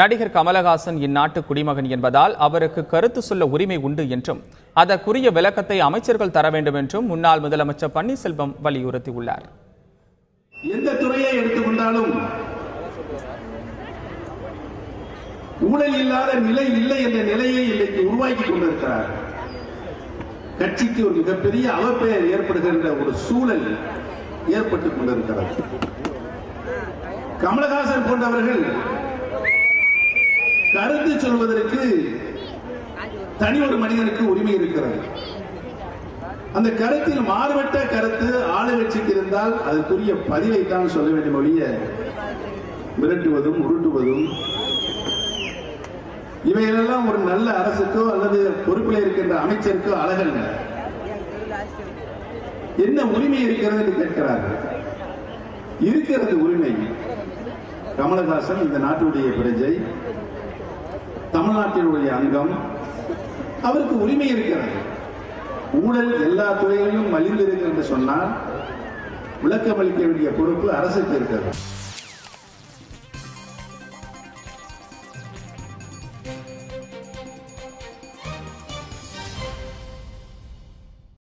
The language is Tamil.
நடிகர் கமலஹாசன் இந்நாட்டு குடிமகன் என்பதால் அவருக்கு கருத்து சொல்ல உரிமை உண்டு என்றும் அதற்குரிய விளக்கத்தை அமைச்சர்கள் தர வேண்டும் என்றும் முன்னாள் முதலமைச்சர் பன்னீர்செல்வம் வலியுறுத்தியுள்ளார். எந்த துறையை எடுத்துக்கொண்டாலும் ஊழல் இல்லாத நிலை இல்லை என்ற நிலையை இன்றைக்கு உருவாக்கி கொண்டிருக்கிறார். கட்சிக்கு ஒரு மிகப்பெரிய அவப்பெயர் ஏற்படுகின்ற ஒரு சூழல் ஏற்பட்டுக் கொண்டிருக்கிறது. கமலஹாசன் போன்றவர்கள் கருத்து சொல்வதற்கு தனி ஒரு மனிதனுக்கு உரிமை இருக்கிறது. அந்த கருத்தில் மாறுபட்ட கருத்து ஆளுங்கட்சிக்கு இருந்தால் அதற்குரிய பதிலை தான் சொல்ல வேண்டும் ஒழிய மிரட்டுவதும் உருட்டுவதும் இவைகளெல்லாம் ஒரு நல்ல அரசுக்கோ அல்லது பொறுப்பில் இருக்கின்ற அமைச்சருக்கோ அழகல்ல. என்ன உரிமை இருக்கிறது என்று கேட்கிறார்கள். இருக்கிறது உரிமை. கமலஹாசன் இந்த நாட்டுடைய பிரஜை, தமிழ்நாட்டினுடைய அங்கம், அவருக்கு உரிமை இருக்கிறது. ஊழல் எல்லா துறைகளிலும் மலிந்திருக்கிறது என்று சொன்னால் விளக்கம் அளிக்க வேண்டிய பொறுப்பு அரசுக்கு இருக்கிறது.